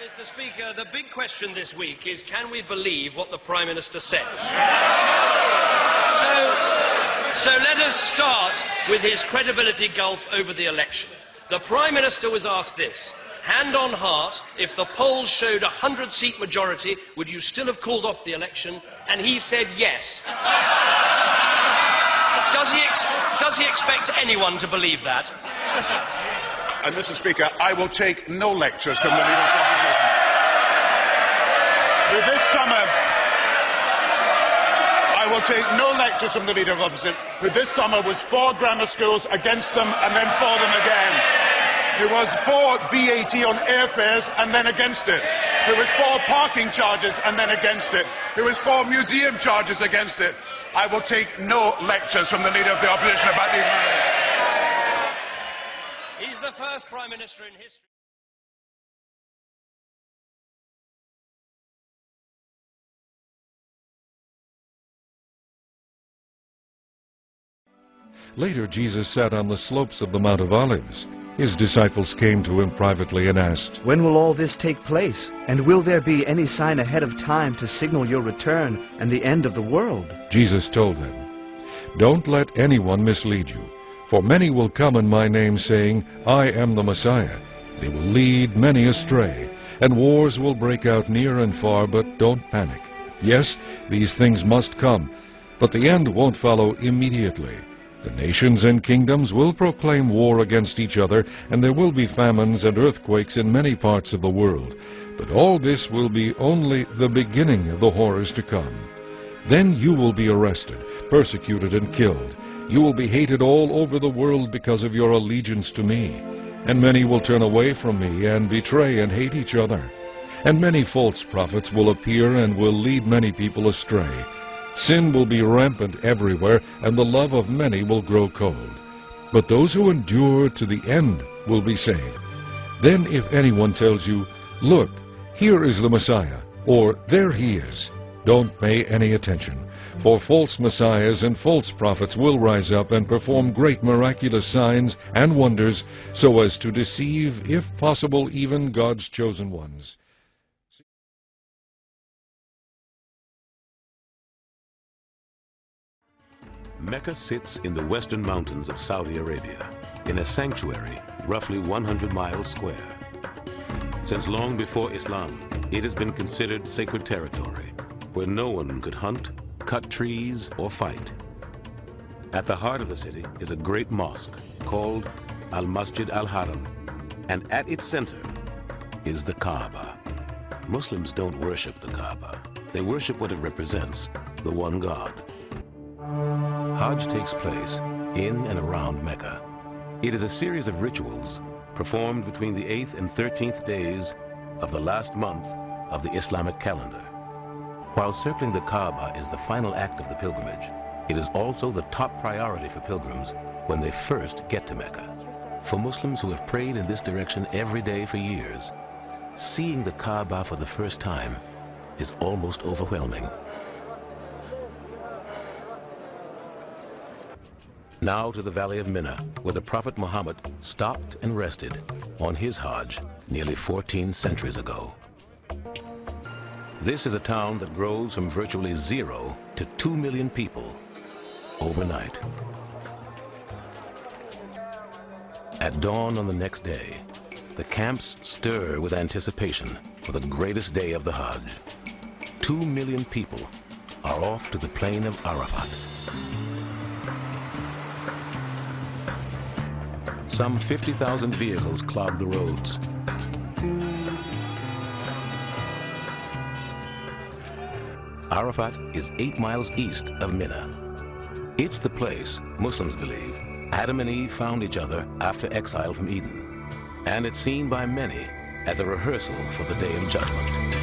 Mr. Speaker, the big question this week is, can we believe what the Prime Minister says? So let us start with his credibility gulf over the election. The Prime Minister was asked this: hand on heart, if the polls showed a 100-seat majority, would you still have called off the election? And he said yes. Does he expect anyone to believe that? And, Mr. Speaker, I will take no lectures from the Leader of the Opposition. This summer, I will take no lectures from the Leader of the Opposition, who this summer was for grammar schools, against them, and then for them again. Who was for VAT on airfares and then against it. Who was for parking charges and then against it. Who was for museum charges against it. I will take no lectures from the Leader of the Opposition about the... He's the first Prime Minister in history. Later, Jesus sat on the slopes of the Mount of Olives. His disciples came to him privately and asked, "When will all this take place? And will there be any sign ahead of time to signal your return and the end of the world?" Jesus told them, "Don't let anyone mislead you, for many will come in my name saying, 'I am the Messiah.' They will lead many astray, and wars will break out near and far, but don't panic. Yes, these things must come, but the end won't follow immediately. The nations and kingdoms will proclaim war against each other, and there will be famines and earthquakes in many parts of the world. But all this will be only the beginning of the horrors to come. Then you will be arrested, persecuted, and killed. You will be hated all over the world because of your allegiance to me. And many will turn away from me and betray and hate each other. And many false prophets will appear and will lead many people astray. Sin will be rampant everywhere, and the love of many will grow cold. But those who endure to the end will be saved. Then if anyone tells you, 'Look, here is the Messiah,' or 'There he is,' don't pay any attention. For false messiahs and false prophets will rise up and perform great miraculous signs and wonders, so as to deceive, if possible, even God's chosen ones." Mecca sits in the western mountains of Saudi Arabia, in a sanctuary roughly 100 miles square. Since long before Islam, it has been considered sacred territory, where no one could hunt, cut trees, or fight. At the heart of the city is a great mosque called Al-Masjid Al-Haram, and at its center is the Kaaba. Muslims don't worship the Kaaba. They worship what it represents, the one God. Hajj takes place in and around Mecca. It is a series of rituals performed between the 8th and 13th days of the last month of the Islamic calendar. While circling the Kaaba is the final act of the pilgrimage, it is also the top priority for pilgrims when they first get to Mecca. For Muslims who have prayed in this direction every day for years, seeing the Kaaba for the first time is almost overwhelming. Now to the Valley of Mina, where the Prophet Muhammad stopped and rested on his Hajj nearly 14 centuries ago. This is a town that grows from virtually 0 to 2 million people overnight. At dawn on the next day, the camps stir with anticipation for the greatest day of the Hajj. 2 million people are off to the plain of Arafat. Some 50,000 vehicles clog the roads. Arafat is 8 miles east of Mina. It's the place, Muslims believe, Adam and Eve found each other after exile from Eden. And it's seen by many as a rehearsal for the Day of Judgment.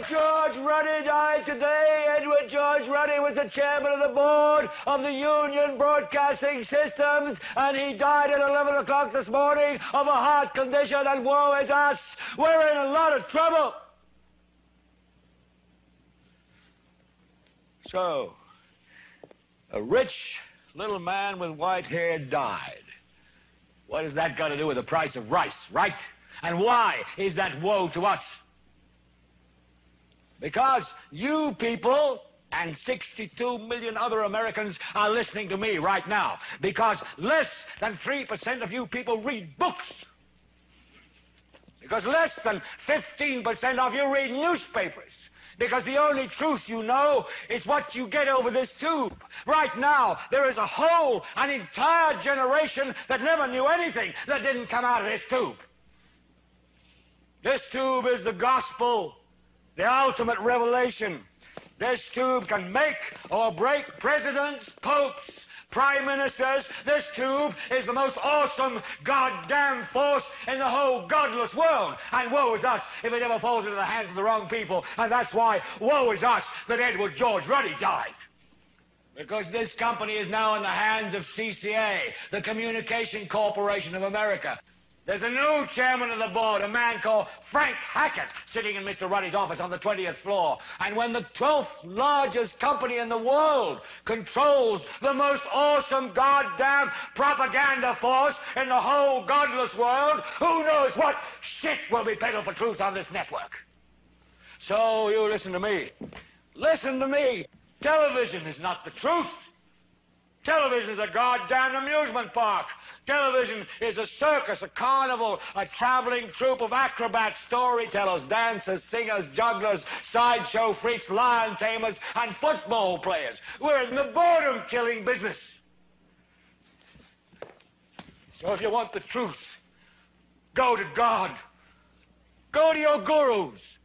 George Ruddy died today. Edward George Ruddy was the chairman of the board of the Union Broadcasting Systems, and he died at 11 o'clock this morning of a heart condition, and woe is us. We're in a lot of trouble. So, a rich little man with white hair died. What has that got to do with the price of rice, right? And why is that woe to us? Because you people and 62 million other Americans are listening to me right now. Because less than 3% of you people read books. Because less than 15% of you read newspapers. Because the only truth you know is what you get over this tube. Right now, there is an entire generation that never knew anything that didn't come out of this tube. This tube is the gospel. The ultimate revelation. This tube can make or break presidents, popes, prime ministers. This tube is the most awesome goddamn force in the whole godless world. And woe is us if it ever falls into the hands of the wrong people. And that's why woe is us that Edward George Ruddy died. Because this company is now in the hands of CCA, the Communication Corporation of America. There's a new chairman of the board, a man called Frank Hackett, sitting in Mr. Ruddy's office on the 20th floor. And when the 12th largest company in the world controls the most awesome goddamn propaganda force in the whole godless world, who knows what shit will be peddled for truth on this network? So you listen to me. Listen to me. Television is not the truth. Television is a goddamn amusement park. Television is a circus, a carnival, a traveling troupe of acrobats, storytellers, dancers, singers, jugglers, sideshow freaks, lion tamers, and football players. We're in the boredom-killing business. So if you want the truth, go to God. Go to your gurus.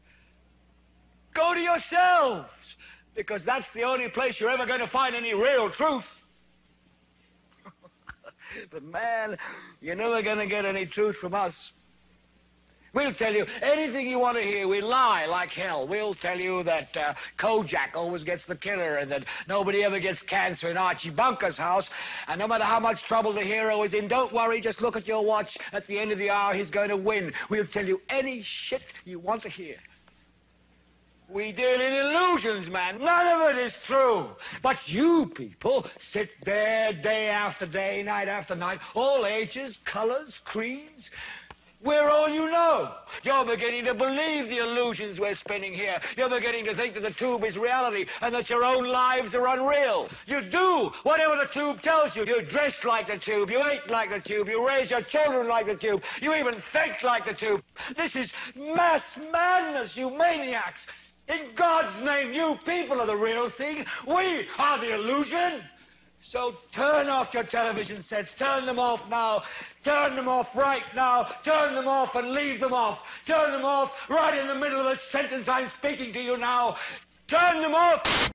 Go to yourselves, because that's the only place you're ever going to find any real truth. But man, you're never going to get any truth from us. We'll tell you anything you want to hear. We lie like hell. We'll tell you that Kojak always gets the killer and that nobody ever gets cancer in Archie Bunker's house. And no matter how much trouble the hero is in, don't worry, just look at your watch. At the end of the hour, he's going to win. We'll tell you any shit you want to hear. We deal in illusions, man. None of it is true. But you people sit there day after day, night after night, all ages, colors, creeds. We're all you know. You're beginning to believe the illusions we're spinning here. You're beginning to think that the tube is reality and that your own lives are unreal. You do whatever the tube tells you. You dress like the tube. You eat like the tube. You raise your children like the tube. You even think like the tube. This is mass madness, you maniacs. In God's name, you people are the real thing. We are the illusion. So turn off your television sets. Turn them off now. Turn them off right now. Turn them off and leave them off. Turn them off right in the middle of the sentence I'm speaking to you now. Turn them off.